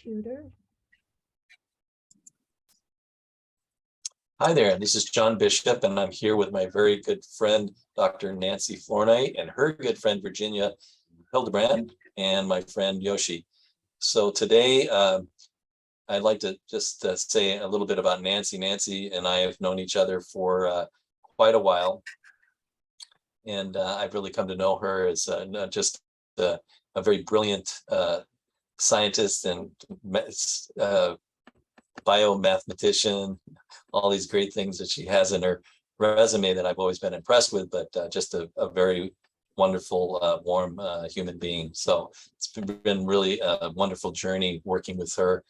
computer. Hi there, this is John Bishop, and I'm here with my very good friend, Dr. Nancy Flournoy, and her good friend, Virginia Hildebrand, and my friend, Yoshi. So today, I'd like to just say a little bit about Nancy. Nancy and I have known each other for quite a while, and I've really come to know her as not just a very brilliant scientist and biomathematician, all these great things that she has in her resume that I've always been impressed with, but just a very wonderful, warm human being. So it's been really a wonderful journey working with her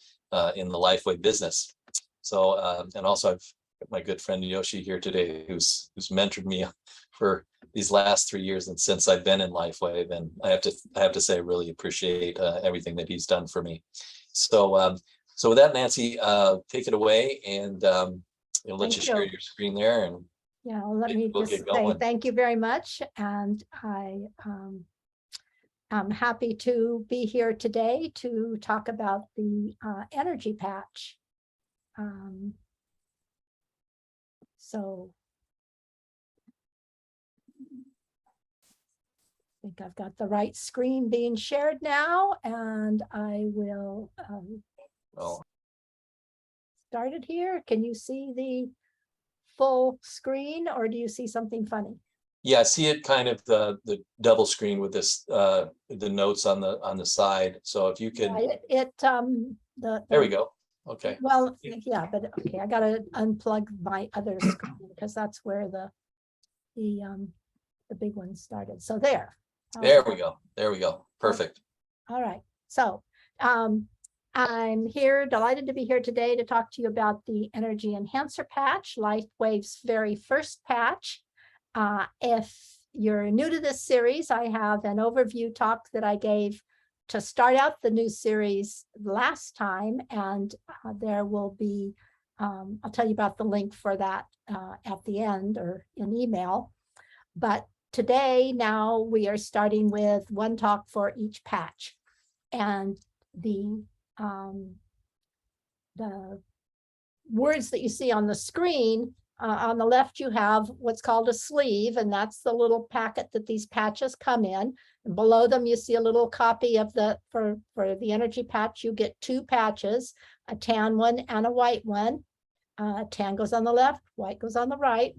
in the LifeWave business. So, and also I've got my good friend Yoshi here today, who's mentored me for these last 3 years and since I've been in LifeWave, and I have to say I really appreciate everything that he's done for me. So, so with that, Nancy, take it away, and I'll let you share your screen there. And yeah, well, let me just say thank you very much, and I'm happy to be here today to talk about the energy patch. So I think I've got the right screen being shared now, and I will start it here. Can you see the full screen, or do you see something funny? Yeah, I see it kind of the double screen with this the notes on the side. So if you could, there we go. Okay. Well, yeah, but okay, I gotta unplug my other screen because that's where the big one started. So there. There we go. There we go. Perfect. All right. So I'm here, delighted to be here today to talk to you about the Energy Enhancer Patch, LifeWave's very first patch. If you're new to this series, I have an overview talk that I gave to start out the new series last time, and there will be, I'll tell you about the link for that at the end or in email. But today, now we are starting with one talk for each patch. And the words that you see on the screen, on the left, you have what's called a sleeve, and that's the little packet that these patches come in. And below them, you see a little copy of for the energy patch. You get two patches, a tan one and a white one. Tan goes on the left, white goes on the right.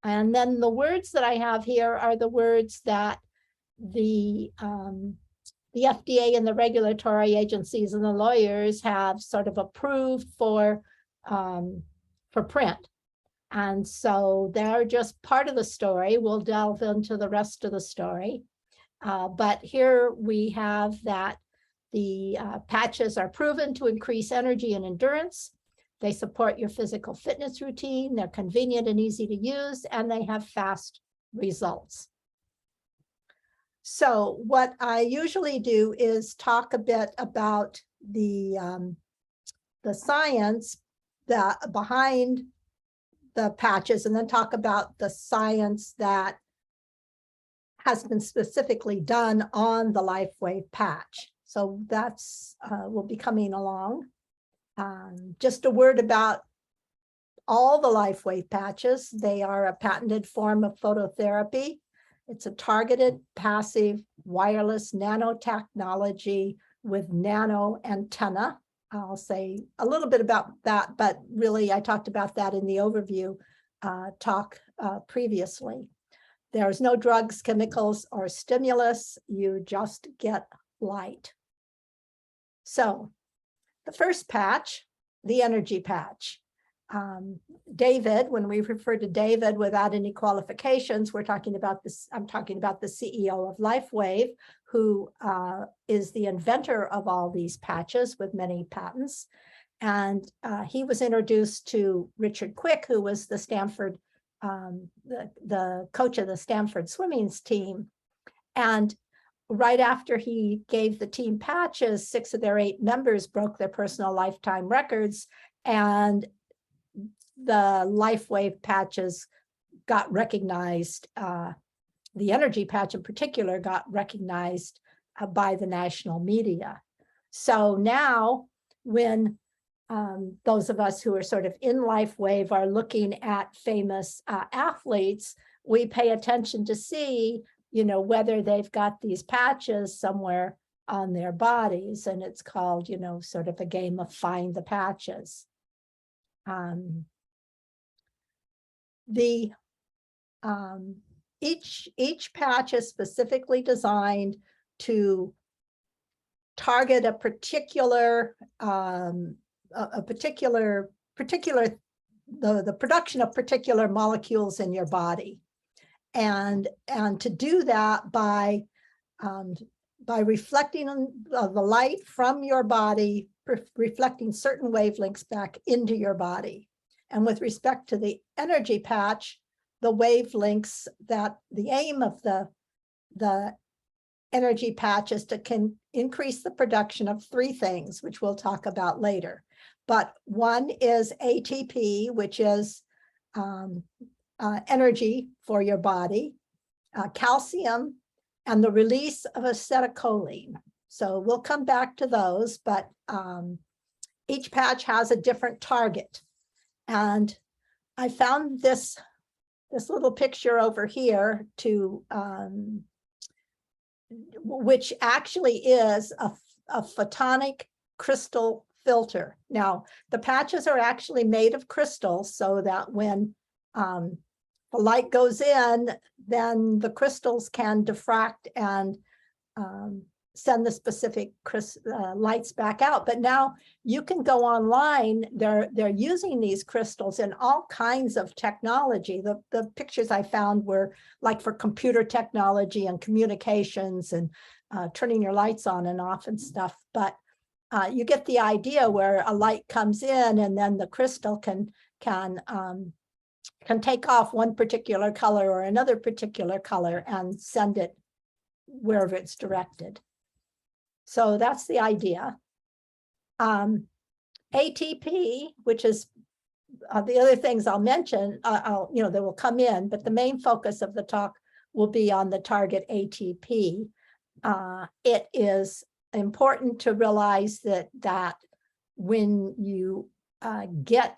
And then the words that I have here are the words that the FDA and the regulatory agencies and the lawyers have sort of approved for print. And so they're just part of the story. We'll delve into the rest of the story. But here we have that the patches are proven to increase energy and endurance. They support your physical fitness routine. They're convenient and easy to use, and they have fast results. So what I usually do is talk a bit about the science behind the patches, and then talk about the science that has been specifically done on the LifeWave patch. So that's will be coming along. Just a word about all the LifeWave patches. They are a patented form of phototherapy. It's a targeted, passive, wireless nanotechnology with nano antenna. I'll say a little bit about that, but really I talked about that in the overview talk previously. There's no drugs, chemicals, or stimulus. You just get light. So the first patch, the energy patch. David, when we refer to David without any qualifications, we're talking about this. I'm talking about the CEO of LifeWave, who is the inventor of all these patches with many patents. And he was introduced to Richard Quick, who was the Stanford, the coach of the Stanford swimming team. And right after he gave the team patches, 6 of their 8 members broke their personal lifetime records, and the LifeWave patches got recognized. The energy patch in particular got recognized by the national media. So now when those of us who are sort of in LifeWave are looking at famous athletes, we pay attention to see, you know, whether they've got these patches somewhere on their bodies, and it's called, you know, sort of a game of find the patches. Each patch is specifically designed to target a particular the production of particular molecules in your body, and to do that by reflecting the light from your body, reflecting certain wavelengths back into your body. And with respect to the energy patch, the wavelengths, that the aim of the energy patch is to increase the production of three things, which we'll talk about later. But one is ATP, which is energy for your body, calcium, and the release of acetylcholine. So we'll come back to those, but each patch has a different target. And I found this little picture over here to which actually is a photonic crystal filter. Now, the patches are actually made of crystals, so that when the light goes in, then the crystals can diffract and send the specific lights back out. But now you can go online. They're using these crystals in all kinds of technology. The pictures I found were like for computer technology and communications and turning your lights on and off and stuff. But you get the idea, where a light comes in and then the crystal can take off one particular color or another particular color and send it wherever it's directed. So that's the idea. ATP, which is the other things I'll mention, they will come in, but the main focus of the talk will be on the target ATP. It is important to realize that when you get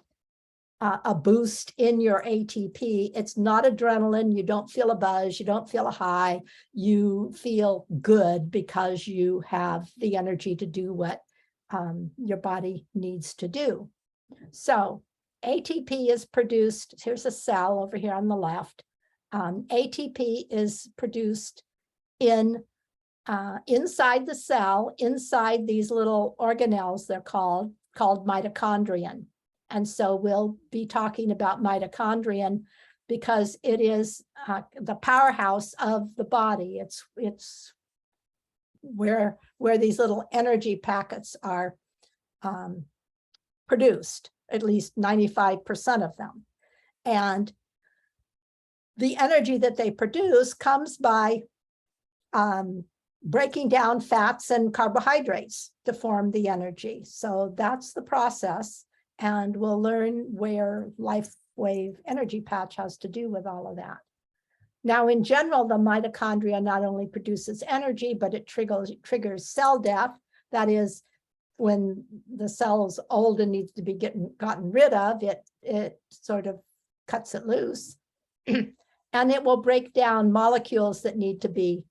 a boost in your ATP, it's not adrenaline. You don't feel a buzz, you don't feel a high, you feel good because you have the energy to do what your body needs to do. So ATP is produced, here's a cell over here on the left. ATP is produced inside the cell, inside these little organelles, they're called mitochondria. And so we'll be talking about mitochondria because it is the powerhouse of the body. It's where these little energy packets are produced, at least 95% of them. And the energy that they produce comes by breaking down fats and carbohydrates to form the energy. So that's the process. And we'll learn where LifeWave energy patch has to do with all of that. Now, in general, the mitochondria not only produces energy, but it triggers cell death. That is, when the cell's old and needs to be gotten rid of, it sort of cuts it loose. And it will break down molecules that need to be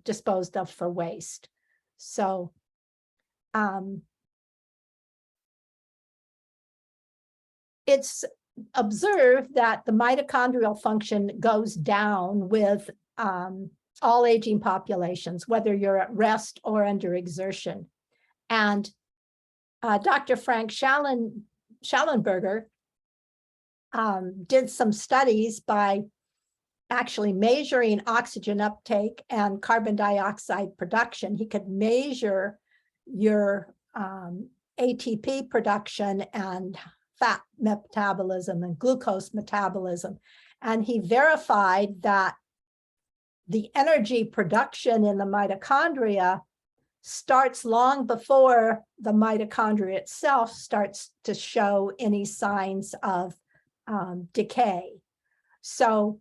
disposed of for waste. So it's observed that the mitochondrial function goes down with all aging populations, whether you're at rest or under exertion. And Dr. Frank Schallenberger did some studies by actually measuring oxygen uptake and carbon dioxide production. He could measure your ATP production and fat metabolism and glucose metabolism. And he verified that the energy production in the mitochondria starts long before the mitochondria itself starts to show any signs of decay. So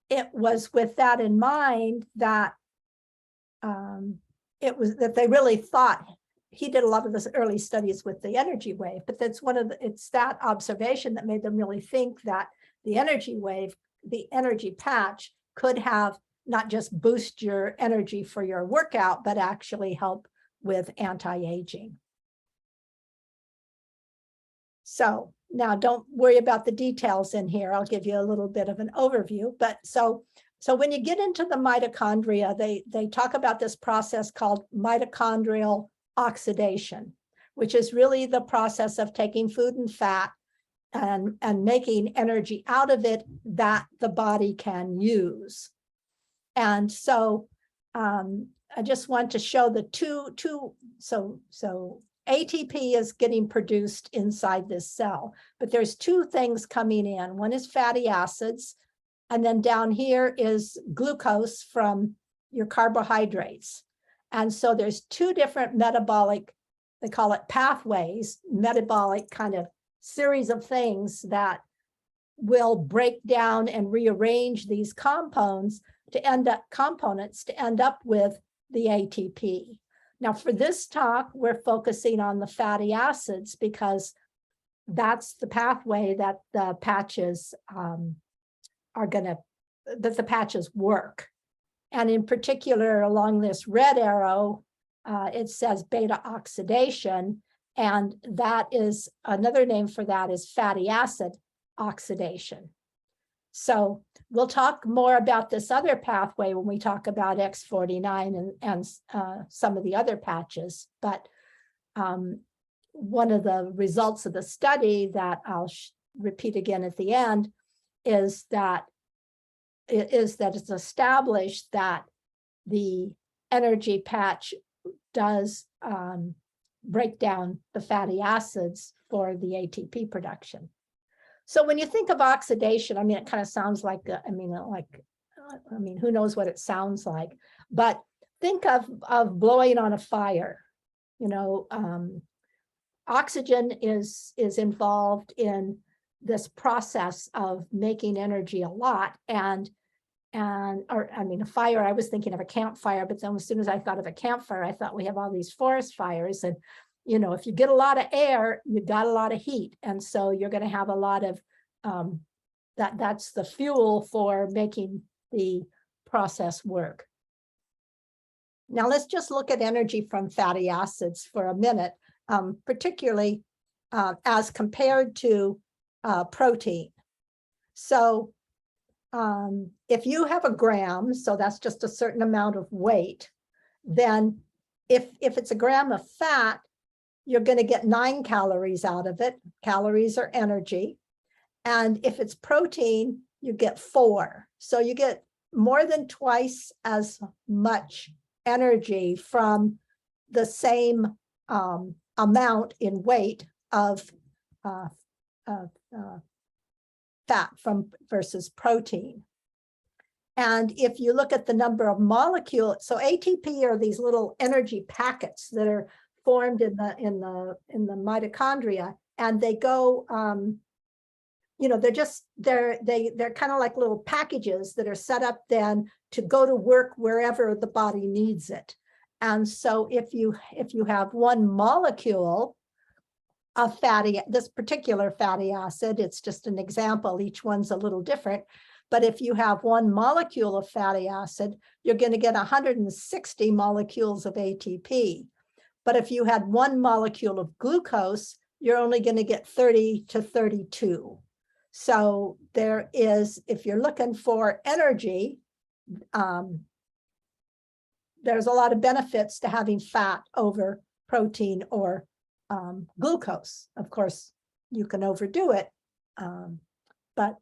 it was with that in mind that they really thought he did a lot of this early studies with the energy wave, but that's it's that observation that made them really think that the energy wave, the energy patch, could have not just boost your energy for your workout, but actually help with anti-aging. So now don't worry about the details in here. I'll give you a little bit of an overview. But so when you get into the mitochondria, they talk about this process called mitochondrial oxidation, which is really the process of taking food and fat and making energy out of it that the body can use. And so I just want to show the so ATP is getting produced inside this cell, but there's two things coming in. One is fatty acids, and then down here is glucose from your carbohydrates. And so there's two different metabolic, they call it pathways, metabolic kind of series of things that will break down and rearrange these components to end up with the ATP. Now, for this talk, we're focusing on the fatty acids because that's the pathway that the patches the patches work. And in particular, along this red arrow, it says beta oxidation, and that is another name for that is fatty acid oxidation. So we'll talk more about this other pathway when we talk about X49 and some of the other patches. But one of the results of the study that I'll repeat again at the end is that it's established that the energy patch does break down the fatty acids for the ATP production. So when you think of oxidation, I mean, it kind of sounds like, who knows what it sounds like, but think of blowing on a fire. You know, oxygen is involved in this process of making energy a lot. A fire, I was thinking of a campfire, but then as soon as I thought of a campfire, I thought we have all these forest fires. And you know, if you get a lot of air, you got a lot of heat. And so you're going to have a lot of that's the fuel for making the process work. Now let's just look at energy from fatty acids for a minute, particularly as compared to protein. So if you have a gram, so that's just a certain amount of weight, then if it's a gram of fat, you're going to get 9 calories out of it. Calories are energy. And if it's protein, you get 4. So you get more than twice as much energy from the same amount in weight of fat versus protein. And if you look at the number of molecules, so ATP are these little energy packets that are formed in the mitochondria, and they go, they're kind of like little packages that are set up then to go to work wherever the body needs it. And so if you have one molecule of this particular fatty acid, it's just an example, each one's a little different. But if you have one molecule of fatty acid, you're going to get 160 molecules of ATP. But if you had one molecule of glucose, you're only going to get 30 to 32. So there is, if you're looking for energy, there's a lot of benefits to having fat over protein or glucose. Of course, you can overdo it, but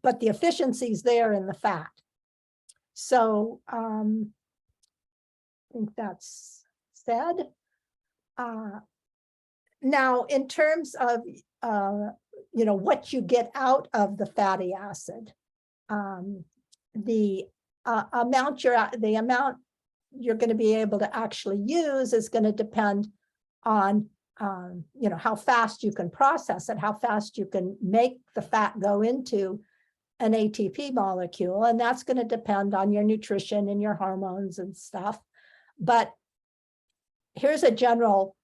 the efficiency is there in the fat. So I think that's said. Now, in terms of what you get out of the fatty acid, the amount you're going to be able to actually use is going to depend on how fast you can process it, how fast you can make the fat go into an ATP molecule, and that's going to depend on your nutrition and your hormones and stuff. But here's a general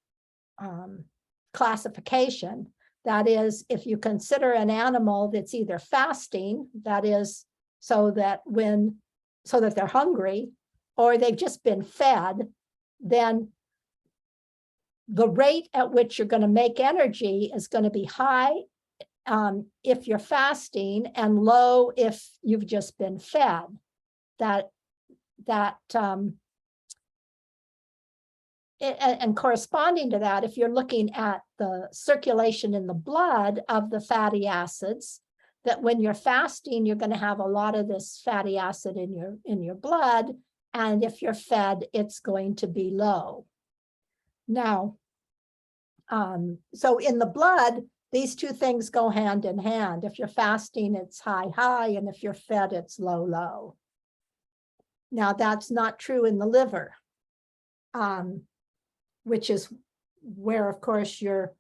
classification. That is, if you consider an animal that's either fasting, that is, so that they're hungry, or they've just been fed, then the rate at which you're going to make energy is going to be high if you're fasting and low if you've just been fed. And corresponding to that, if you're looking at the circulation in the blood of the fatty acids, that when you're fasting, you're going to have a lot of this fatty acid in your blood, and if you're fed, it's going to be low. Now, so in the blood, these two things go hand in hand. If you're fasting, it's high, high, and if you're fed, it's low, low. Now, that's not true in the liver, which is where, of course, you're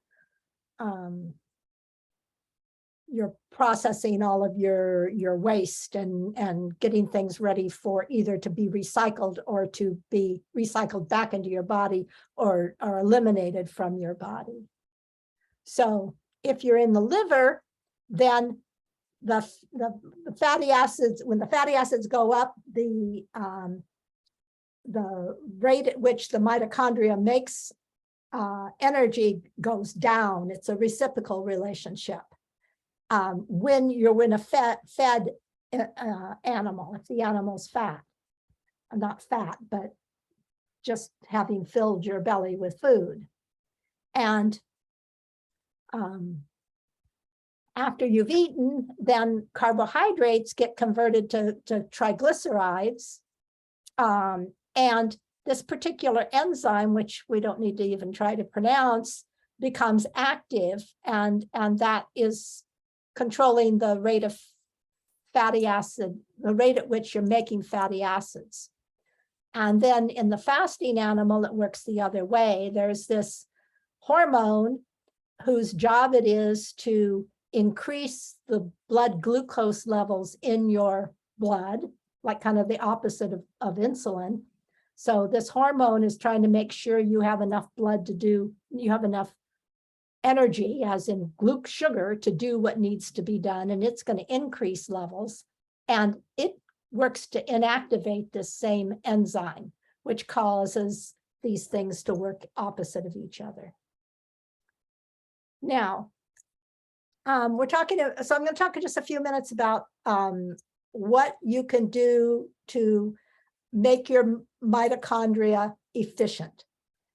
processing all of your waste and getting things ready for either to be recycled or to be recycled back into your body or eliminated from your body. So if you're in the liver, then the fatty acids, when the fatty acids go up, the rate at which the mitochondria makes energy goes down. It's a reciprocal relationship. When you're in a fed animal, if the animal's fat, not fat, but just having filled your belly with food. And after you've eaten, then carbohydrates get converted to triglycerides. And this particular enzyme, which we don't need to even try to pronounce, becomes active, and that is controlling the rate of fatty acid, the rate at which you're making fatty acids. And then in the fasting animal, it works the other way. There's this hormone whose job it is to increase the blood glucose levels in your blood, like kind of the opposite of insulin. So this hormone is trying to make sure you have enough blood you have enough energy, as in sugar, to do what needs to be done, and it's going to increase levels, and it works to inactivate this same enzyme, which causes these things to work opposite of each other. Now, so I'm going to talk in just a few minutes about what you can do to make your mitochondria efficient.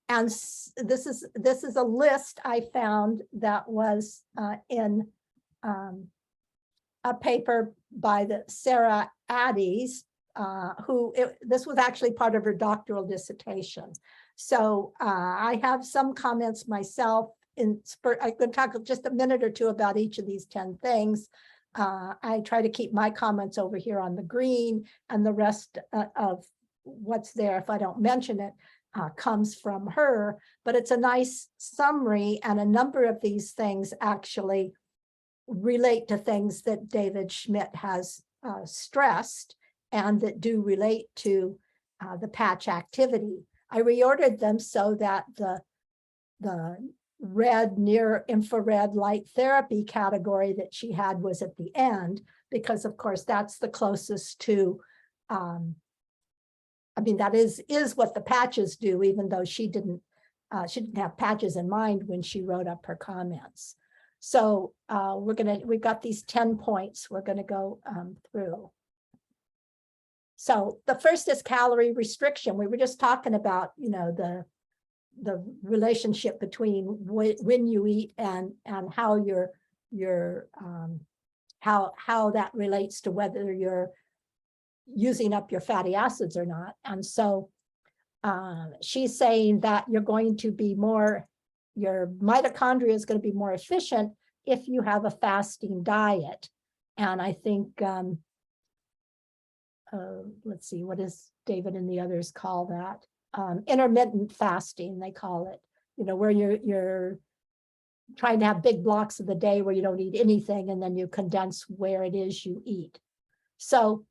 And this is a list I found that was in a paper by Sarah Addies, this was actually part of her doctoral dissertation. So I have some comments myself. I'm going to talk just a minute or two about each of these 10 things. I try to keep my comments over here on the green, and the rest of what's there, if I don't mention it, comes from her. But it's a nice summary, and a number of these things actually relate to things that David Schmidt has stressed and that do relate to the patch activity. I reordered them so that the red near infrared light therapy category that she had was at the end, because of course that's the closest to, I mean, that is what the patches do, even though she didn't have patches in mind when she wrote up her comments. So we've got these 10 points we're gonna go through. So the first is calorie restriction. We were just talking about, the relationship between when you eat and how how that relates to whether you're using up your fatty acids or not. And so she's saying that you're going to be your mitochondria is going to be more efficient if you have a fasting diet. And I think, let's see, what does David and the others call that? Intermittent fasting, they call it, where you're trying to have big blocks of the day where you don't eat anything, and then you condense where it is you eat. So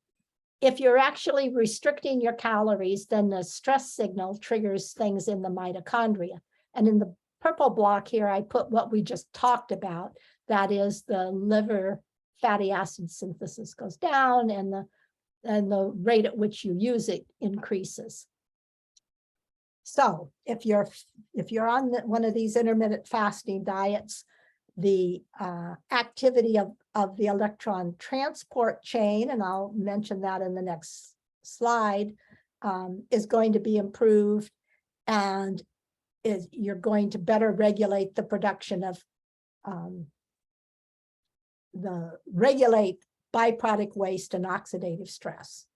if you're actually restricting your calories, then the stress signal triggers things in the mitochondria. And in the purple block here, I put what we just talked about. That is the liver fatty acid synthesis goes down and the rate at which you use it increases. So if you're on one of these intermittent fasting diets, the activity of the electron transport chain, and I'll mention that in the next slide, is going to be improved, and you're going to better regulate the production of regulate byproduct waste and oxidative stress.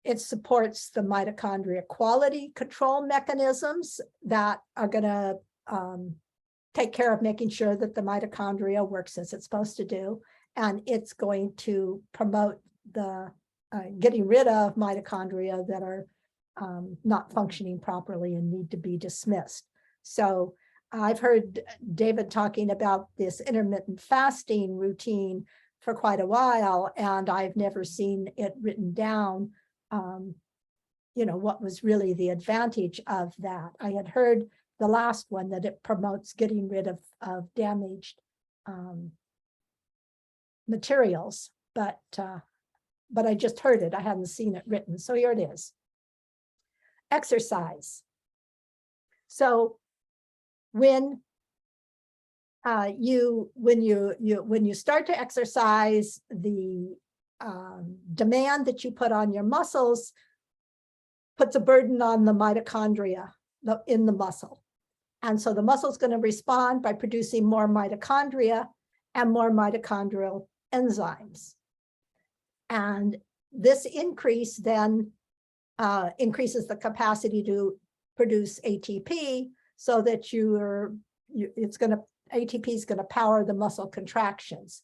It supports the mitochondria quality control mechanisms that are going to take care of making sure that the mitochondria works as it's supposed to do. And it's going to promote the getting rid of mitochondria that are not functioning properly and need to be dismissed. So I've heard David talking about this intermittent fasting routine for quite a while, and I've never seen it written down, you know, what was really the advantage of that. I had heard the last one that it promotes getting rid of damaged materials, but I just heard it. I hadn't seen it written. So here it is. Exercise. So when you start to exercise, the demand that you put on your muscles puts a burden on the mitochondria in the muscle. And so the muscle is going to respond by producing more mitochondria and more mitochondrial enzymes. And this increase then increases the capacity to produce ATP, so that ATP is going to power the muscle contractions.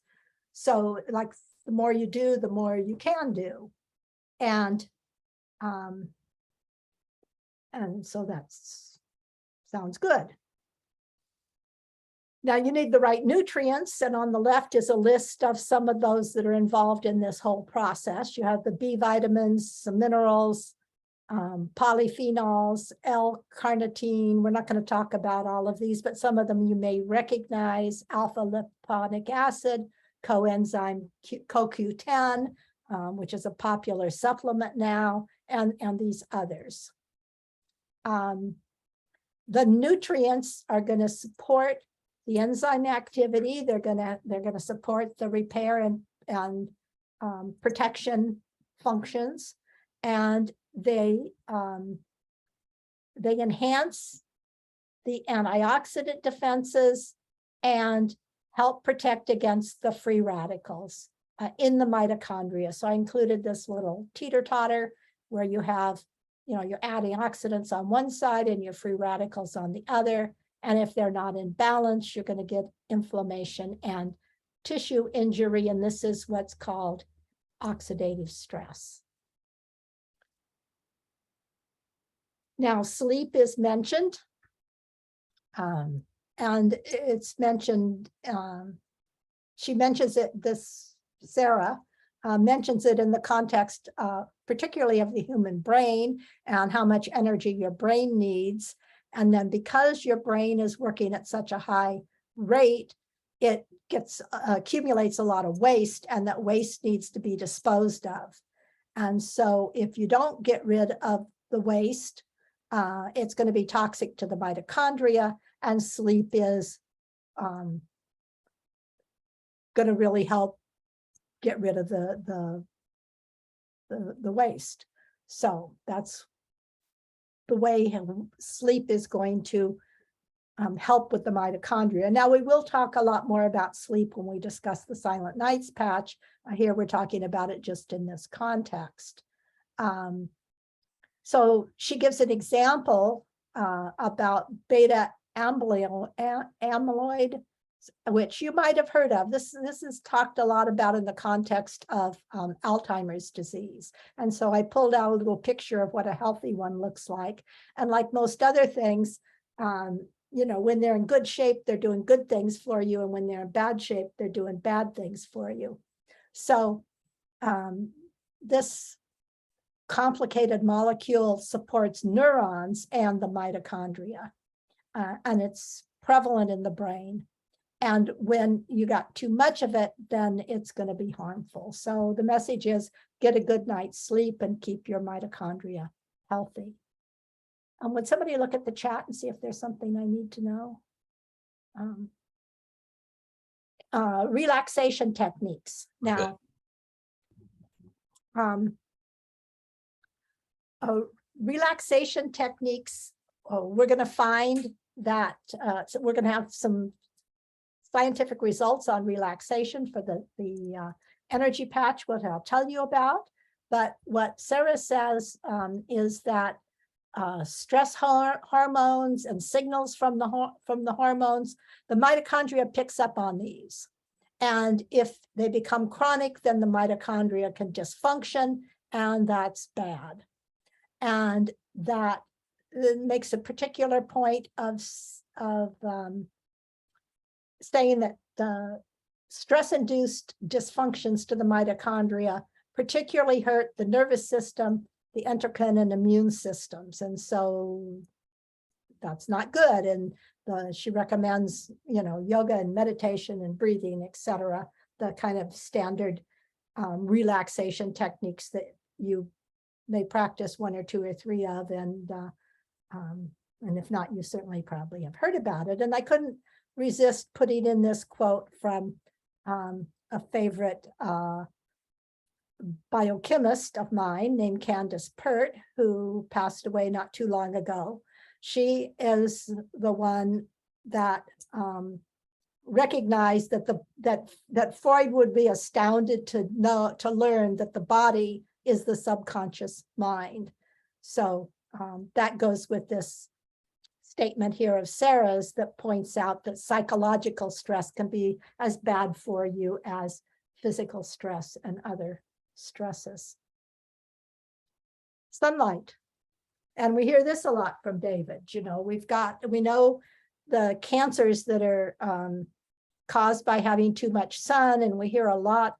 So like the more you do, the more you can do. And so that sounds good. Now you need the right nutrients, and on the left is a list of some of those that are involved in this whole process. You have the B vitamins, some minerals, polyphenols, L-carnitine. We're not going to talk about all of these, but some of them you may recognize: alpha lipoic acid, coenzyme CoQ10, which is a popular supplement now, and these others. The nutrients are going to support the enzyme activity. They're going to support the repair and protection functions, and they enhance the antioxidant defenses and help protect against the free radicals in the mitochondria. So I included this little teeter-totter where you have, your antioxidants on one side and your free radicals on the other. And if they're not in balance, you're going to get inflammation and tissue injury. And this is what's called oxidative stress. Now, sleep is mentioned. And it's mentioned, she mentions it, Sarah mentions it in the context particularly of the human brain and how much energy your brain needs. And then because your brain is working at such a high rate, it accumulates a lot of waste, and that waste needs to be disposed of. And so if you don't get rid of the waste, it's going to be toxic to the mitochondria, and sleep is going to really help get rid of the waste. So that's the way sleep is going to help with the mitochondria. Now, we will talk a lot more about sleep when we discuss the Silent Nights patch. Here we're talking about it just in this context. So she gives an example about beta amyloid, which you might have heard of. This is talked a lot about in the context of Alzheimer's disease. And so I pulled out a little picture of what a healthy one looks like. And like most other things, when they're in good shape, they're doing good things for you. And when they're in bad shape, they're doing bad things for you. So this complicated molecule supports neurons and the mitochondria, and it's prevalent in the brain. And when you got too much of it, then it's going to be harmful. So the message is get a good night's sleep and keep your mitochondria healthy. Would somebody look at the chat and see if there's something I need to know? Relaxation techniques. Now, relaxation techniques, we're going to find that so we're going to have some scientific results on relaxation for the energy patch, what I'll tell you about. But what Sarah says is that stress hormones and signals from the hormones, the mitochondria picks up on these. And if they become chronic, then the mitochondria can dysfunction, and that's bad. And that makes a particular point of saying that the stress-induced dysfunctions to the mitochondria particularly hurt the nervous system, the endocrine and immune systems. And so that's not good. And she recommends, yoga and meditation and breathing, etc., the kind of standard relaxation techniques that you may practice 1 or 2 or 3 of. And if not, you certainly probably have heard about it. And I couldn't resist putting in this quote from a favorite biochemist of mine named Candace Pert, who passed away not too long ago. She is the one that recognized that Freud would be astounded to learn that the body is the subconscious mind. So that goes with this statement here of Sarah's that points out that psychological stress can be as bad for you as physical stress and other stresses. Sunlight. And we hear this a lot from David. We know the cancers that are caused by having too much sun, and we hear a lot,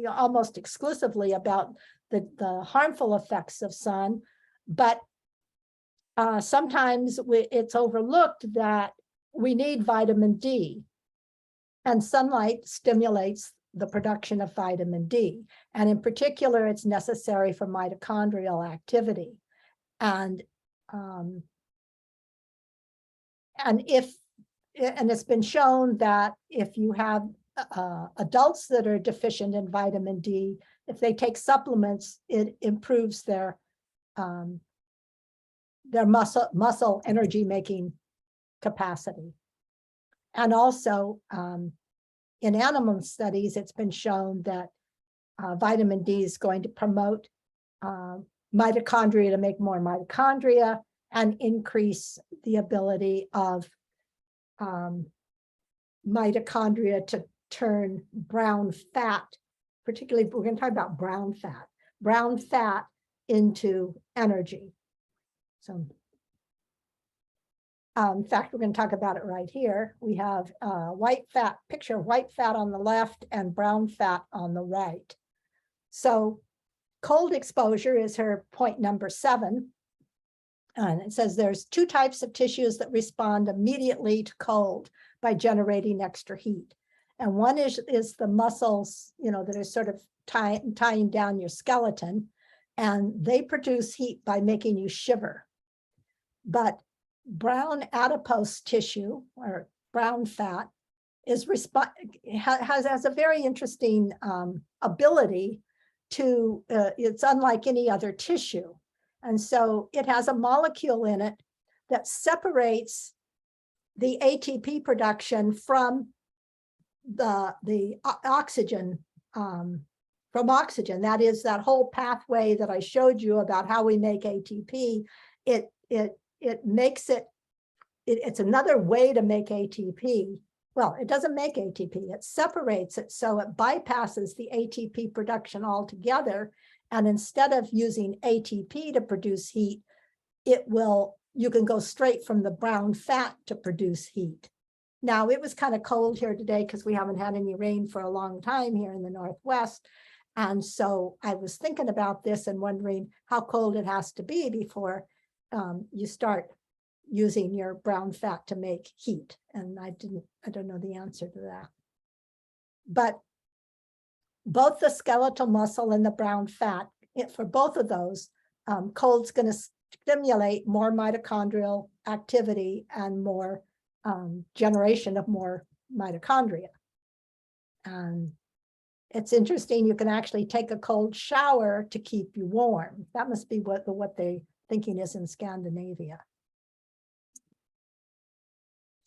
almost exclusively, about the harmful effects of sun. But sometimes it's overlooked that we need vitamin D, and sunlight stimulates the production of vitamin D. And in particular, it's necessary for mitochondrial activity. And it's been shown that if you have adults that are deficient in vitamin D, if they take supplements, it improves their muscle energy making capacity. And also in animal studies, it's been shown that vitamin D is going to promote mitochondria to make more mitochondria and increase the ability of mitochondria to turn brown fat, particularly we're going to talk about brown fat into energy. So in fact, we're going to talk about it right here. We have picture of white fat on the left and brown fat on the right. So cold exposure is her point number 7. And it says there's 2 types of tissues that respond immediately to cold by generating extra heat. And one is the muscles, that are sort of tying down your skeleton, and they produce heat by making you shiver. But brown adipose tissue, or brown fat, has a very interesting ability to, it's unlike any other tissue. And so it has a molecule in it that separates the ATP production from the oxygen, from oxygen. That is that whole pathway that I showed you about how we make ATP. It makes it's another way to make ATP. Well, it doesn't make ATP, it separates it, so it bypasses the ATP production altogether. And instead of using ATP to produce heat, you can go straight from the brown fat to produce heat. Now, it was kind of cold here today because we haven't had any rain for a long time here in the Northwest. And so I was thinking about this and wondering how cold it has to be before you start using your brown fat to make heat. And I don't know the answer to that. But both the skeletal muscle and the brown fat, for both of those, cold's going to stimulate more mitochondrial activity and more generation of more mitochondria. And it's interesting, you can actually take a cold shower to keep you warm. That must be what they thinking is in Scandinavia.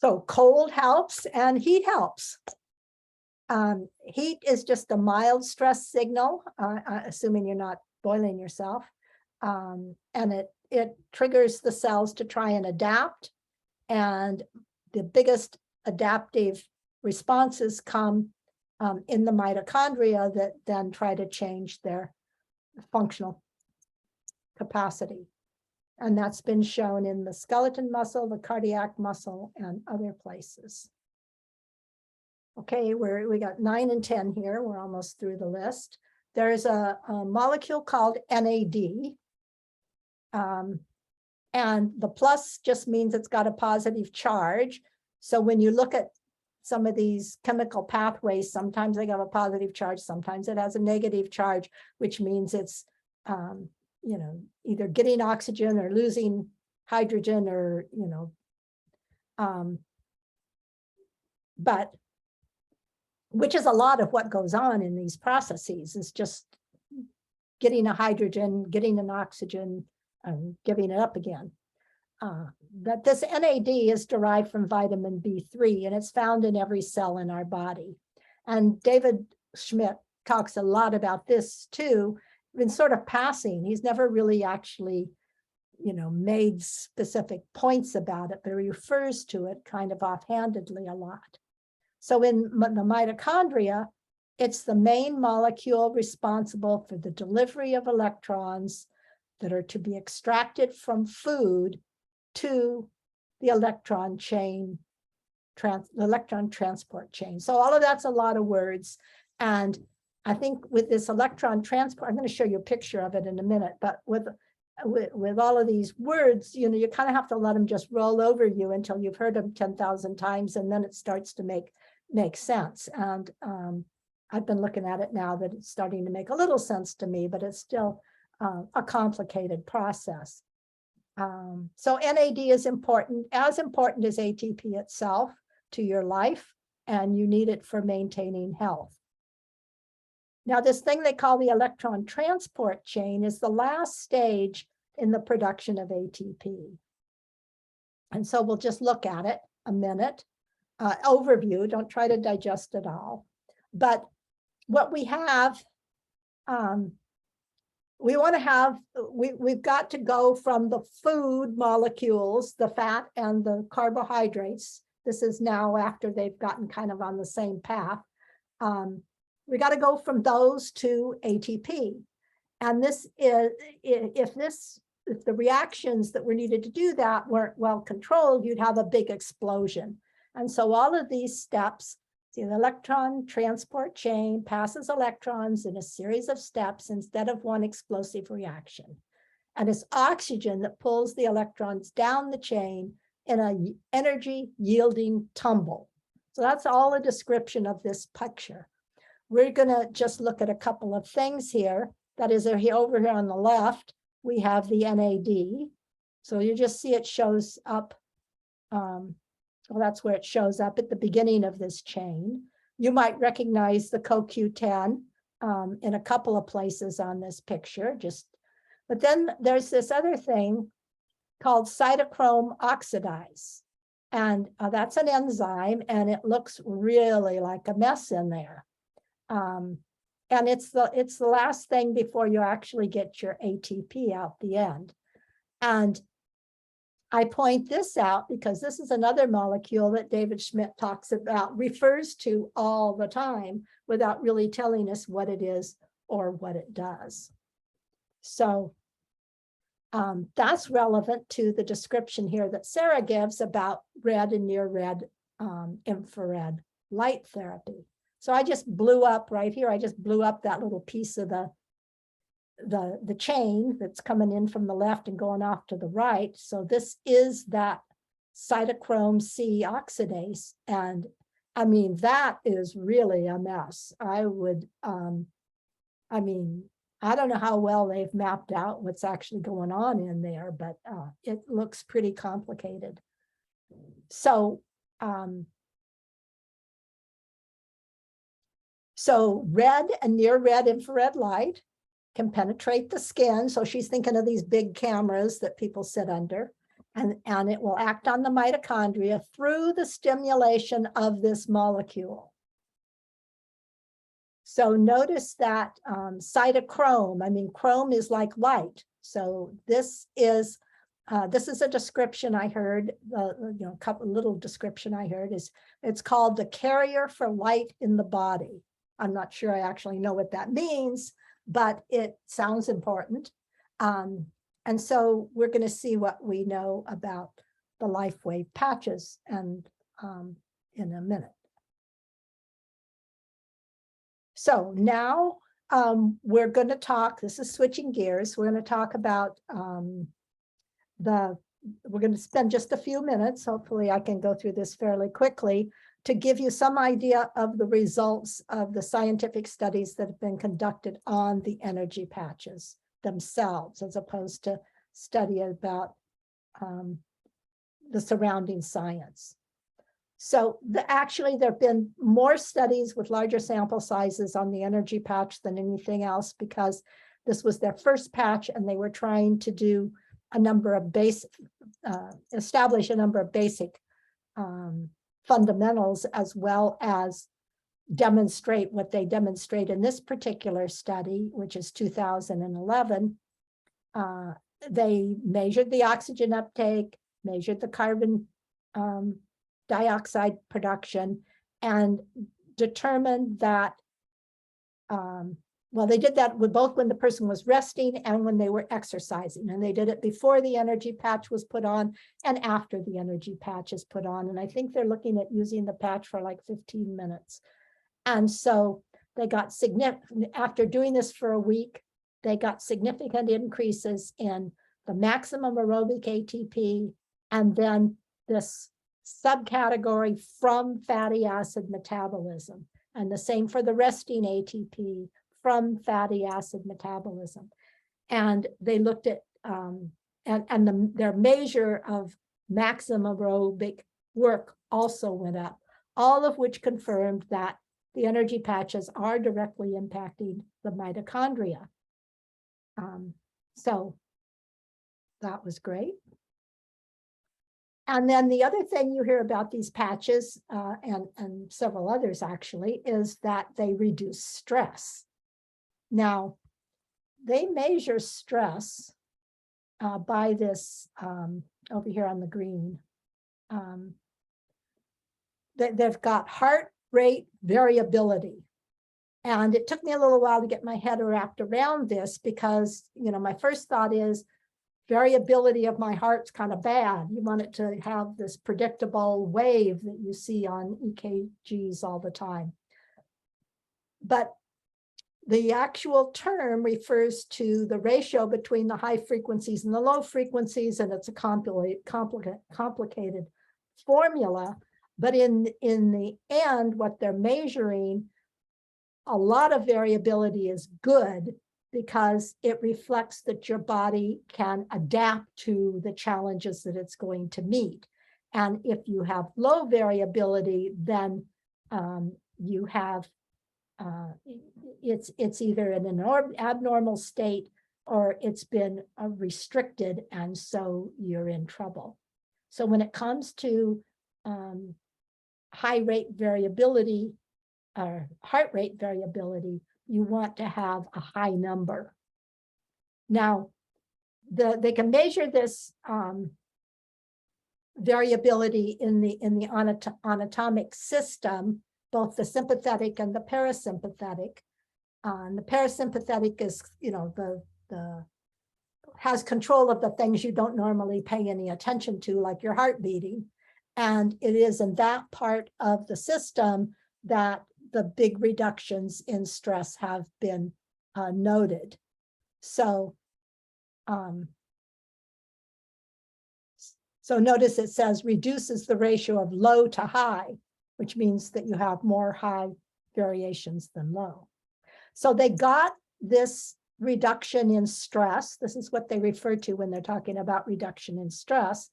So cold helps and heat helps. Heat is just a mild stress signal, assuming you're not boiling yourself. And it triggers the cells to try and adapt. And the biggest adaptive responses come in the mitochondria that then try to change their functional capacity. And that's been shown in the skeleton muscle, the cardiac muscle, and other places. Okay, we got 9 and 10 here. We're almost through the list. There's a molecule called NAD. And the plus just means it's got a positive charge. So when you look at some of these chemical pathways, sometimes they have a positive charge, sometimes it has a negative charge, which means it's either getting oxygen or losing hydrogen, or but which is a lot of what goes on in these processes, is just getting a hydrogen, getting an oxygen, and giving it up again. That this NAD is derived from vitamin B3, and it's found in every cell in our body. And David Schmidt talks a lot about this too, in sort of passing. He's never really actually, made specific points about it, but he refers to it kind of offhandedly a lot. So in the mitochondria, it's the main molecule responsible for the delivery of electrons that are to be extracted from food to the electron chain, the electron transport chain. So all of that's a lot of words. And I think with this electron transport, I'm going to show you a picture of it in a minute, but with all of these words, you kind of have to let them just roll over you until you've heard them 10,000 times, and then it starts to make sense. And I've been looking at it now that it's starting to make a little sense to me, but it's still a complicated process. So NAD is important, as important as ATP itself to your life, and you need it for maintaining health. Now, this thing they call the electron transport chain is the last stage in the production of ATP. And so we'll just look at it a minute. Overview, don't try to digest it all. But what we have, we've got to go from the food molecules, the fat and the carbohydrates. This is now after they've gotten kind of on the same path. We got to go from those to ATP. And this is, if the reactions that were needed to do that weren't well controlled, you'd have a big explosion. And so all of these steps, see, the electron transport chain passes electrons in a series of steps instead of one explosive reaction. And it's oxygen that pulls the electrons down the chain in an energy yielding tumble. So that's all a description of this picture. We're going to just look at a couple of things here. That is, over here on the left, we have the NAD. So you just see it shows up. Well, that's where it shows up at the beginning of this chain. You might recognize the CoQ10 in a couple of places on this picture. But then there's this other thing called cytochrome oxidase. And that's an enzyme, and it looks really like a mess in there. And it's the last thing before you actually get your ATP out the end. And I point this out because this is another molecule that David Schmidt talks about, refers to all the time without really telling us what it is or what it does. So that's relevant to the description here that Sarah gives about red and near red infrared light therapy. So I just blew up right here. I just blew up that little piece of the chain that's coming in from the left and going off to the right. So this is that cytochrome C oxidase. And I mean, that is really a mess. I mean, I don't know how well they've mapped out what's actually going on in there, but it looks pretty complicated. So, so red and near red infrared light can penetrate the skin. So she's thinking of these big cameras that people sit under, and it will act on the mitochondria through the stimulation of this molecule. So notice that cytochrome, I mean, chrome is like light. So this is a description I heard, little description I heard is, it's called the carrier for light in the body. I'm not sure I actually know what that means, but it sounds important. And so we're going to see what we know about the LifeWave patches and in a minute. So now we're going to talk, this is switching gears, we're going to talk about we're going to spend just a few minutes, hopefully I can go through this fairly quickly, to give you some idea of the results of the scientific studies that have been conducted on the energy patches themselves, as opposed to study about the surrounding science. So actually, there have been more studies with larger sample sizes on the energy patch than anything else, because this was their first patch and they were trying to do a number of establish a number of basic fundamentals, as well as demonstrate what they demonstrate in this particular study, which is 2011. They measured the oxygen uptake, measured the carbon dioxide production, and determined that, well, they did that with both when the person was resting and when they were exercising. And they did it before the energy patch was put on and after the energy patch is put on. And I think they're looking at using the patch for like 15 minutes. And so they got significant, after doing this for a week, they got significant increases in the maximum aerobic ATP, and then this subcategory from fatty acid metabolism, and the same for the resting ATP from fatty acid metabolism. And they looked at their measure of maximum aerobic work also went up, all of which confirmed that the energy patches are directly impacting the mitochondria. So that was great. And then the other thing you hear about these patches, and several others actually, is that they reduce stress. Now, they measure stress by this, over here on the green. They've got heart rate variability. And it took me a little while to get my head wrapped around this, because, my first thought is, variability of my heart's kind of bad. You want it to have this predictable wave that you see on EKGs all the time. But the actual term refers to the ratio between the high frequencies and the low frequencies, and it's a complicated formula. But in the end, what they're measuring, a lot of variability is good, because it reflects that your body can adapt to the challenges that it's going to meet. And if you have low variability, then you have, it's either in an abnormal state or it's been restricted, and so you're in trouble. So when it comes to high rate variability or heart rate variability, you want to have a high number. Now, they can measure this variability in the anatomic system, both the sympathetic and the parasympathetic. The parasympathetic is, has control of the things you don't normally pay any attention to, like your heart beating. And it is in that part of the system that the big reductions in stress have been noted. So notice it says reduces the ratio of low to high, which means that you have more high variations than low. So they got this reduction in stress. This is what they refer to when they're talking about reduction in stress,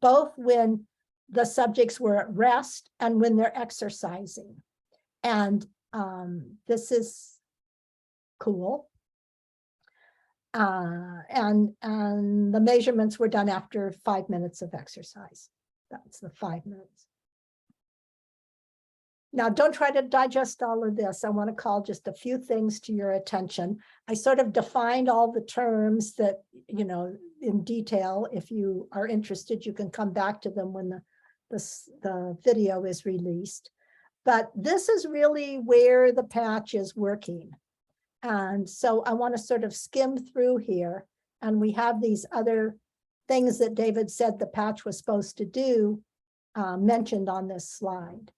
both when the subjects were at rest and when they're exercising. And this is cool. And the measurements were done after 5 minutes of exercise. That's the 5 minutes. Now, don't try to digest all of this. I want to call just a few things to your attention. I sort of defined all the terms that, you know, in detail. If you are interested, you can come back to them when the video is released. But this is really where the patch is working. And so I want to sort of skim through here. And we have these other things that David said the patch was supposed to do mentioned on this slide.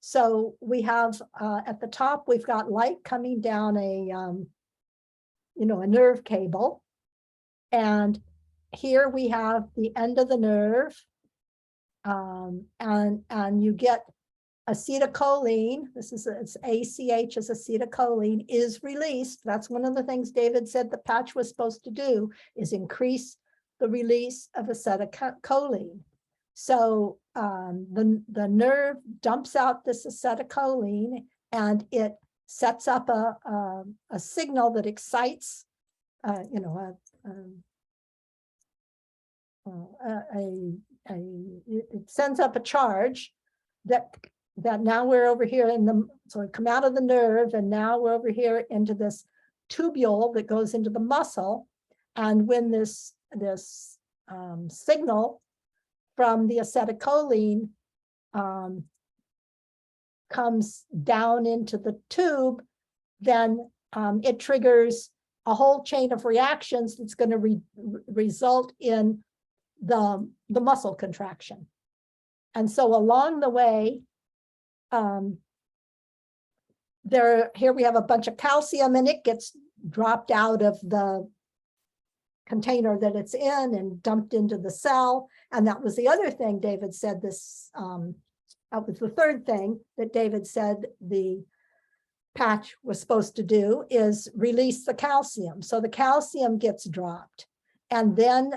So we have at the top, we've got light coming down a nerve cable. And here we have the end of the nerve. And you get acetylcholine. This is it's ACH as acetylcholine is released. That's one of the things David said the patch was supposed to do, is increase the release of acetylcholine. So the nerve dumps out this acetylcholine and it sets up a signal that excites, it sends up a charge that now we're over here so we come out of the nerve and now we're over here into this tubule that goes into the muscle. And when this signal from the acetylcholine comes down into the tube, then it triggers a whole chain of reactions that's going to result in the muscle contraction. And so along the way, here we have a bunch of calcium and it gets dropped out of the container that it's in and dumped into the cell. And that was the other thing David said that was the third thing that David said the patch was supposed to do, is release the calcium. So the calcium gets dropped. And then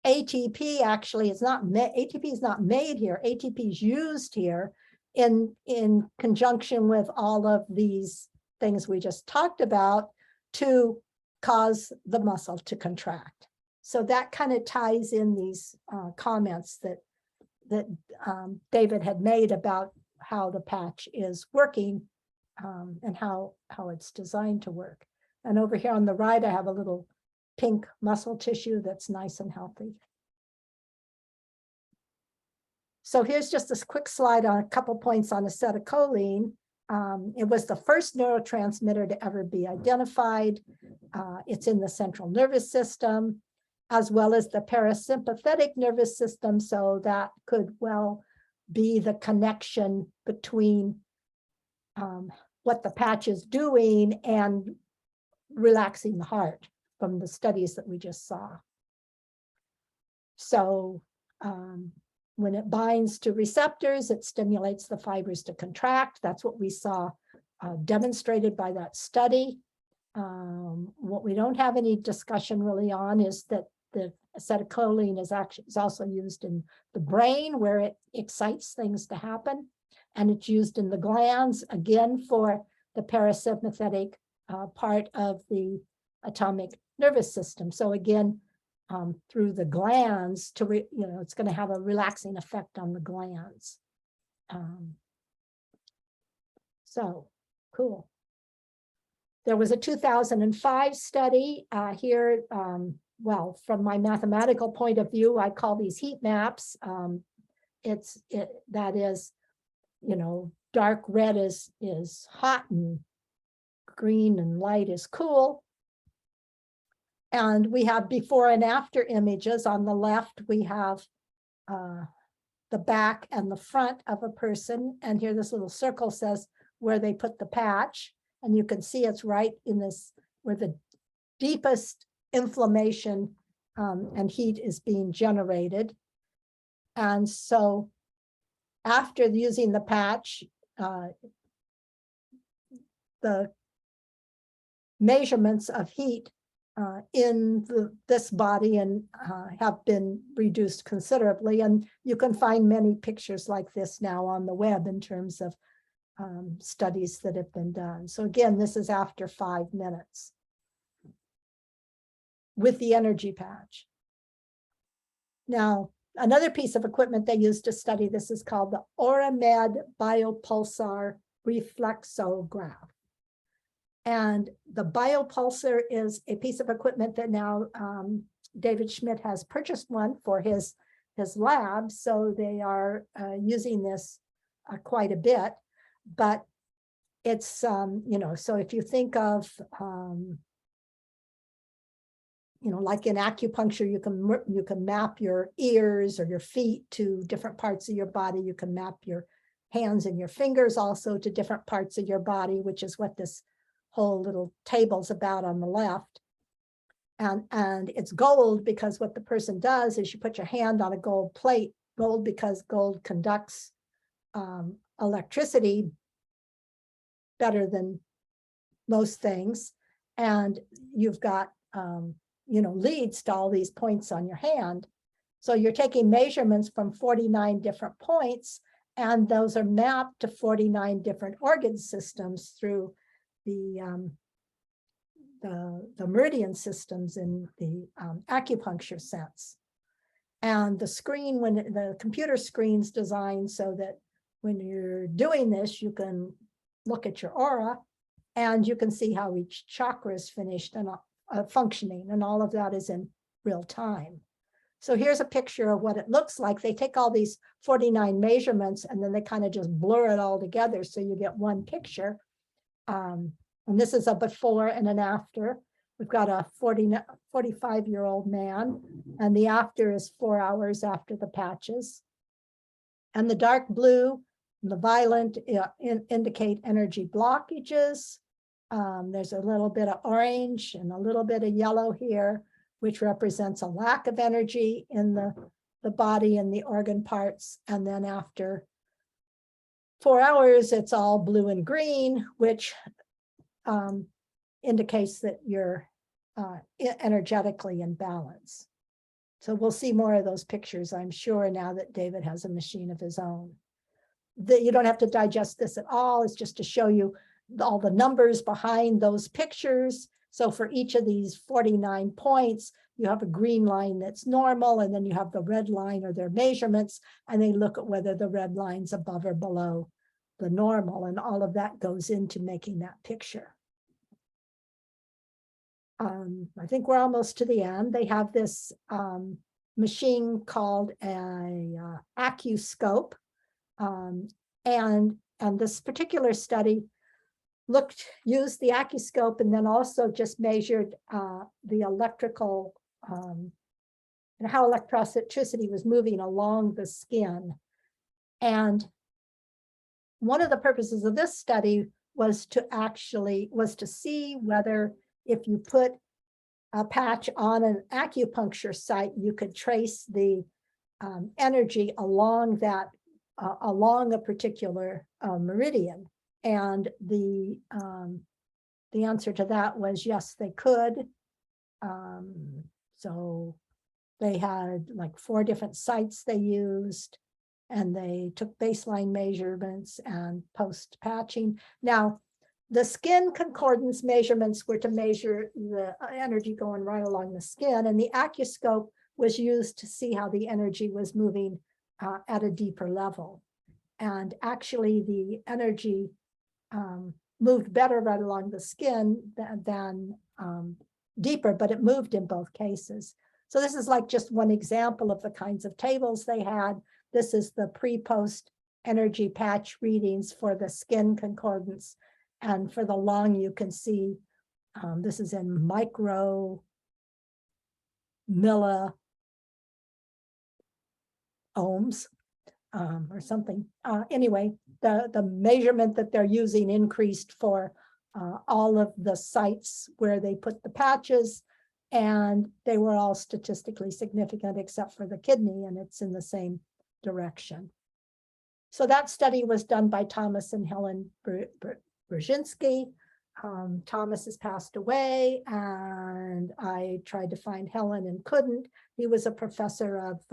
ATP actually is not ATP is not made here. ATP is used here in conjunction with all of these things we just talked about to cause the muscle to contract. So that kind of ties in these comments that David had made about how the patch is working and how it's designed to work. And over here on the right, I have a little pink muscle tissue that's nice and healthy. So here's just this quick slide on a couple points on acetylcholine. It was the first neurotransmitter to ever be identified. It's in the central nervous system, as well as the parasympathetic nervous system. So that could well be the connection between what the patch is doing and relaxing the heart from the studies that we just saw. So when it binds to receptors, it stimulates the fibers to contract. That's what we saw demonstrated by that study. What we don't have any discussion really on is that the acetylcholine is also used in the brain, where it excites things to happen. And it's used in the glands, again, for the parasympathetic part of the atomic nervous system. So again, through the glands, it's going to have a relaxing effect on the glands. So cool. There was a 2005 study here. Well, from my mathematical point of view, I call these heat maps. That is, dark red is hot and green and light is cool. And we have before and after images. On the left, we have the back and the front of a person. And here this little circle says where they put the patch. And you can see it's right in this, where the deepest inflammation and heat is being generated. And so after using the patch, the measurements of heat in this body and have been reduced considerably. And you can find many pictures like this now on the web in terms of studies that have been done. So again, this is after 5 minutes with the energy patch. Now, another piece of equipment they use to study this is called the Auramed biopulsar reflexograph. And the biopulsar is a piece of equipment that now David Schmidt has purchased one for his lab. So they are using this quite a bit, but it's, you know, so if you think of, you know, like in acupuncture, you can map your ears or your feet to different parts of your body. You can map your hands and your fingers also to different parts of your body, which is what this whole little table's about on the left. And it's gold because what the person does is you put your hand on a gold plate, gold because gold conducts electricity better than most things. And you've got, you know, leads to all these points on your hand. So you're taking measurements from 49 different points, and those are mapped to 49 different organ systems through the meridian systems in the acupuncture sense. And the screen, when the computer screen's designed so that when you're doing this, you can look at your aura and you can see how each chakra is finished and functioning, and all of that is in real time. So here's a picture of what it looks like. They take all these 49 measurements and then they kind of just blur it all together so you get one picture. And this is a before and an after. We've got a 45-year-old man, and the after is 4 hours after the patches. And the dark blue and the violet indicate energy blockages. There's a little bit of orange and a little bit of yellow here, which represents a lack of energy in the body and the organ parts. And then after 4 hours, it's all blue and green, which indicates that you're energetically in balance. So we'll see more of those pictures, I'm sure, now that David has a machine of his own. You don't have to digest this at all. It's just to show you all the numbers behind those pictures. So for each of these 49 points, you have a green line that's normal, and then you have the red line or their measurements, and they look at whether the red line's above or below the normal, and all of that goes into making that picture. I think we're almost to the end. They have this machine called a AccuScope, and this particular study used the AccuScope and then also just measured the electrical and how electricity was moving along the skin. And one of the purposes of this study was to see whether if you put a patch on an acupuncture site, you could trace the energy along that along a particular meridian. And the answer to that was yes, they could. So they had like 4 different sites they used, and they took baseline measurements and post patching. Now, the skin concordance measurements were to measure the energy going right along the skin, and the AccuScope was used to see how the energy was moving at a deeper level. And actually, the energy moved better right along the skin than deeper, but it moved in both cases. So this is like just one example of the kinds of tables they had. This is the pre-post energy patch readings for the skin concordance. And for the lung, you can see this is in micro milliohms. or something. Anyway, the measurement that they're using increased for all of the sites where they put the patches, and they were all statistically significant except for the kidney, and it's in the same direction. So that study was done by Thomas and Helen Brzezinski. Thomas has passed away, and I tried to find Helen and couldn't. He was a professor of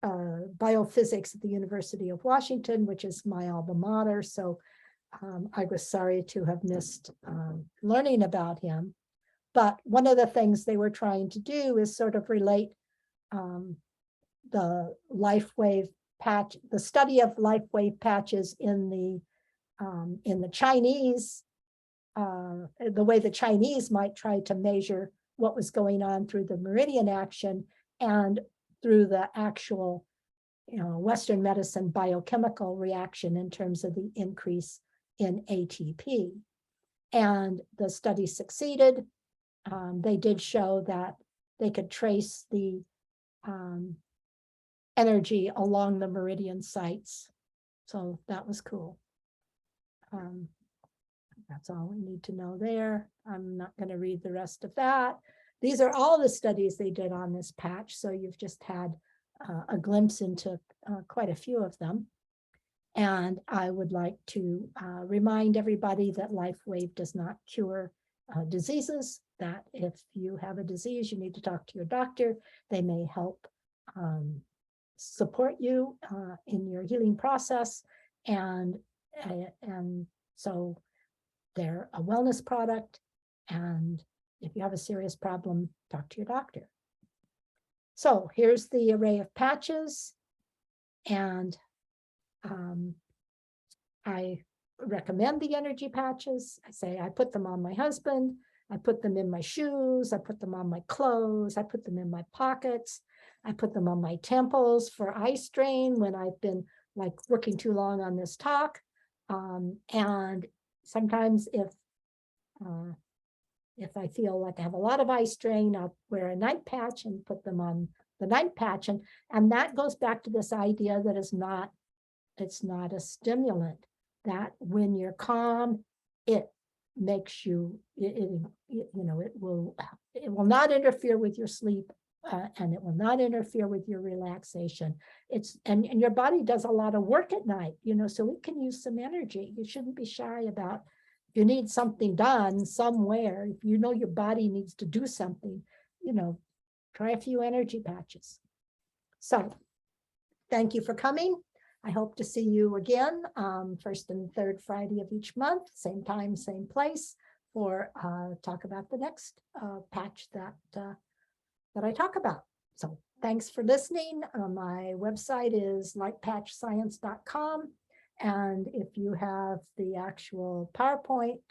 biophysics at the University of Washington, which is my alma mater. So I was sorry to have missed learning about him. But one of the things they were trying to do is sort of relate the LifeWave patch, the study of LifeWave patches in the Chinese, the way the Chinese might try to measure what was going on through the meridian action and through the actual, Western medicine biochemical reaction in terms of the increase in ATP. And the study succeeded. They did show that they could trace the energy along the meridian sites. So that was cool. That's all we need to know there. I'm not going to read the rest of that. These are all the studies they did on this patch. So you've just had a glimpse into quite a few of them. And I would like to remind everybody that LifeWave does not cure diseases, that if you have a disease, you need to talk to your doctor. They may help support you in your healing process. And so they're a wellness product. And if you have a serious problem, talk to your doctor. So here's the array of patches. And I recommend the energy patches. I say I put them on my husband. I put them in my shoes. I put them on my clothes. I put them in my pockets. I put them on my temples for eye strain when I've been like working too long on this talk. And sometimes if I feel like I have a lot of eye strain, I'll wear a night patch and put them on the night patch. And that goes back to this idea that it's not a stimulant, that when you're calm, it makes you, it will not interfere with your sleep, and it will not interfere with your relaxation. And your body does a lot of work at night, so it can use some energy. You shouldn't be shy about, if you need something done somewhere, if you know your body needs to do something, try a few energy patches. So thank you for coming. I hope to see you again, first and third Friday of each month, same time, same place, for talk about the next patch that I talk about. So thanks for listening. My website is lightpatchscience.com. And if you have the actual PowerPoint,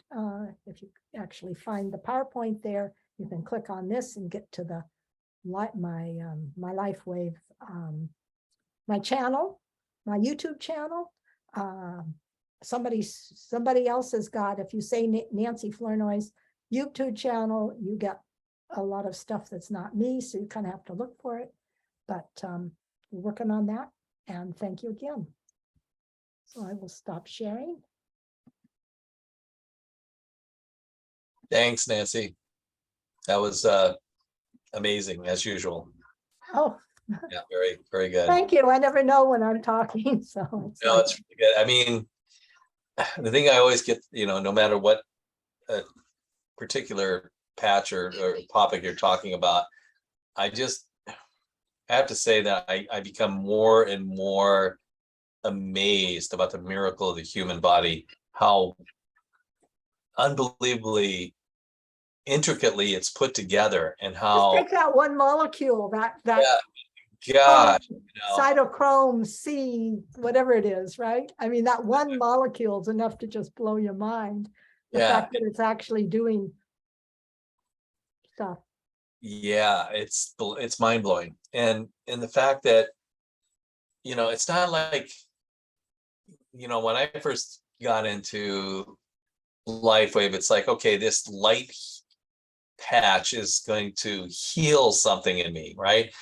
if you actually find the PowerPoint there, you can click on this and get to the my LifeWave, my channel, my YouTube channel. Somebody else has got, if you say Nancy Flournoy's YouTube channel, you get a lot of stuff that's not me, so you kind of have to look for it. But we're working on that, and thank you again. So I will stop sharing. Thanks, Nancy. That was amazing as usual. Oh, Yeah, very, very good. thank you. I never know when I'm talking, so it's No, it's really good. I mean, the thing I always get, no matter what particular patch or topic you're talking about, I have to say that I become more and more amazed about the miracle of the human body, how unbelievably intricately it's put together, and how just take that one molecule, that God, cytochrome C, whatever it is, right? I mean, that one molecule is enough to just blow your mind. The fact that it's actually doing stuff. Yeah, it's mind blowing, and the fact that it's not like when I first got into LifeWave, it's like, okay, this light patch is going to heal something in me, right?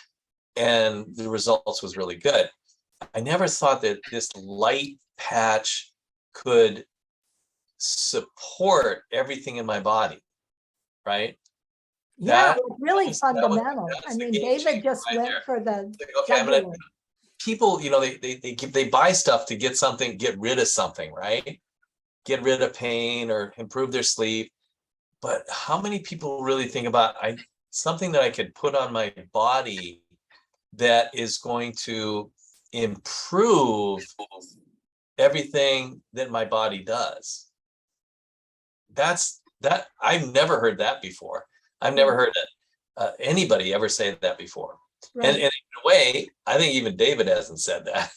And the results was really good. I never thought that this light patch could support everything in my body, right? Yeah, That it was really was- fundamental. that was I the mean, game David changer just right went there. for the Like, okay, I'm gonna, jugular. people, they buy stuff to get something, get rid of something, right? Get rid of pain or improve their sleep. But how many people really think about something that I could put on my body that is going to improve everything that my body does? That I've never heard that before. I've never heard anybody ever say that before. Right. And in a way, I think even David hasn't said that.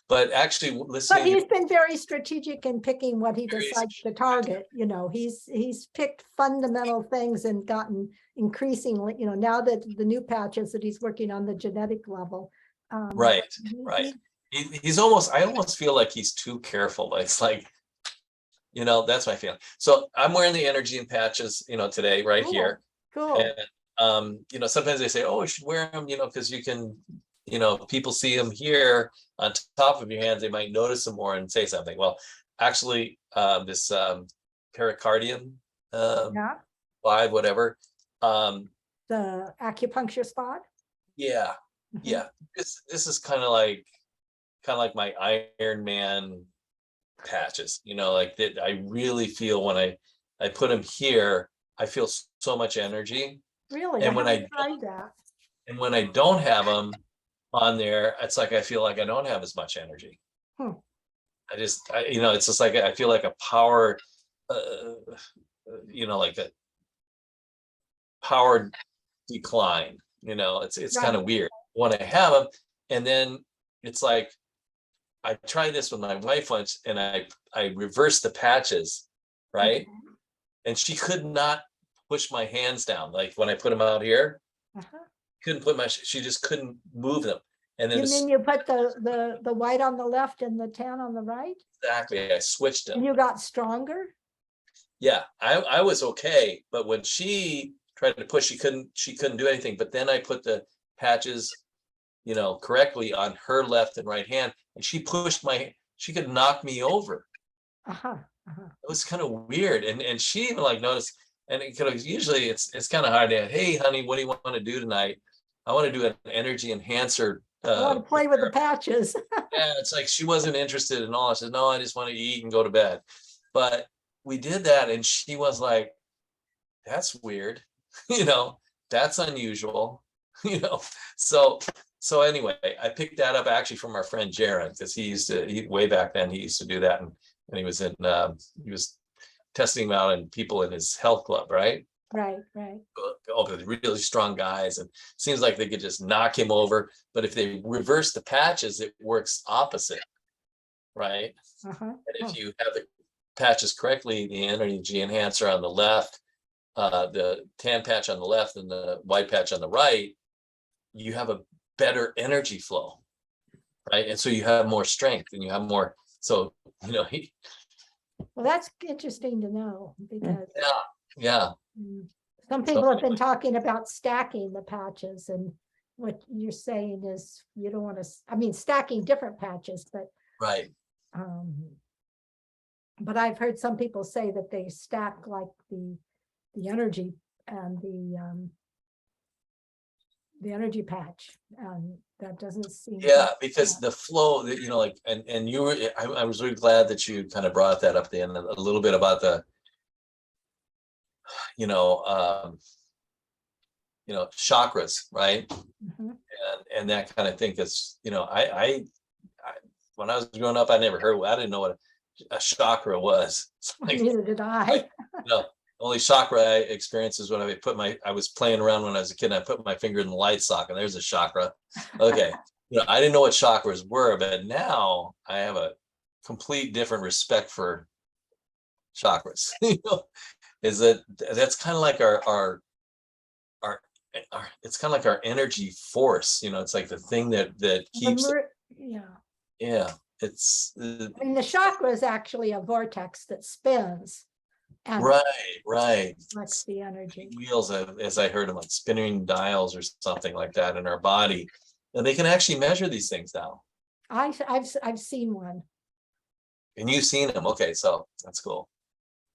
But actually, But listening, he's been very strategic in picking what he Very decides to target. You know, he's picked fundamental things and gotten increasingly, you know, now that the new patches that he's working on the genetic level. right, he- right. He's almost, I almost feel like he's too careful. But it's like, that's my feeling. So I'm wearing the energy and patches, today, right Cool. here. Cool. And sometimes they say, oh, you should wear them, because you can, people see them here on top of your hands, they might notice them more and say something. Well, actually, this pericardium Yeah, 5, whatever. the acupuncture spot. Yeah, Mhm. yeah. This is kind of like my Iron Man patches, like that. I really feel when I put them here, I feel so much energy. Really, And I when haven't tried that. and when I don't have them on there, it's like I feel like I don't have as much energy. Hmm. It's just like I feel like a power, like a power decline. It's kind of Right. weird when I have them, and then it's like I tried this with my wife once, and I reversed the patches, right? Okay. And she could not push my hands down. Like when I put them out here, Uh-huh. couldn't put she just couldn't move them. And then You mean you put the white on the left and the tan on the right? exactly, I switched them. And you got stronger? Yeah, I was okay, but when she tried to push, she couldn't do anything. But then I put the patches, correctly on her left and right hand, and she she could knock me over. Uh-huh. Uh-huh. It was kind of weird, and she even like noticed. And usually it's kind of hard to, hey honey, what do you want to do tonight? I want to do an energy enhancer. I want to play with the patches. Yeah, it's like she wasn't interested in all. I said, no, I just want to eat and go to bed. But we did that, and she was like, that's weird, that's unusual, So anyway, I picked that up actually from our friend Jaron, because way back then he used to do that, and he was he was testing them out in people in his health club, right? Right, right. Oh, the really strong guys, and seems like they could just knock him over. But if they reverse the patches, it works opposite, right? Uh-huh. And if you have the patches correctly, the energy enhancer on the left, the tan patch on the left, and the white patch on the right, you have a better energy flow, right? And so you have more strength, and you have more. So Well, that's interesting to know, because yeah. some people have been talking about stacking the patches, and what you're saying is you don't want to, I mean, stacking different patches, Right. But I've heard some people say that they stack like the energy and the energy patch, and that doesn't seem. Yeah, because the flow that, like, and you were, I was really glad that you kind of brought that up then, a little bit about the, chakras, right? Mhm. And that kind of thing, because, I when I was growing up, I didn't know what a chakra was. It's like, Neither did I. only chakra I experienced is when I was playing around when I was a kid, and I put my finger in the light socket, and there's a chakra. Okay. I didn't know what chakras were, but now I have a complete different respect for chakras. Is that's kind of like our it's kind of like our energy force. It's like the thing that keeps. Yeah, it's I mean, the chakra is actually a vortex that spins and right. reflects the energy. Wheels, as I heard them, like spinning dials or something like that in our body, and they can actually measure these things now. I've seen one. And you've seen them. Okay, so that's cool.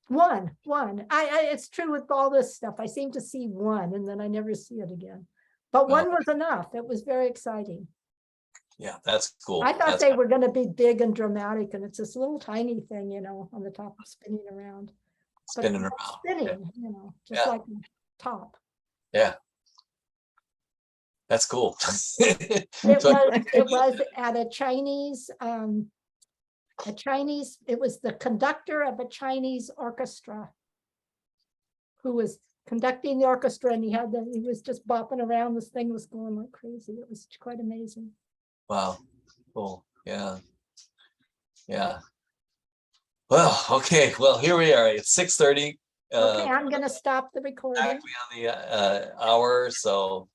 One. It's true with all this stuff. I seem to see one and then I never see it again. But one was enough. It was very exciting. Yeah, that's cool. I thought That's they were going to be big and dramatic, and it's this little tiny thing, you know, on the top spinning around. But spinning it's around. spinning, you know, just Yeah. like the top. Yeah. That's cool. It was at a Chinese, it was the conductor of a Chinese orchestra who was conducting the orchestra, and he was just bopping around. This thing was going like crazy. It was quite amazing. Wow. Cool. Yeah. Yeah. Well, okay. Well, here we are. It's 6:30. Okay, I'm gonna stop the recording. Exactly on the hour. So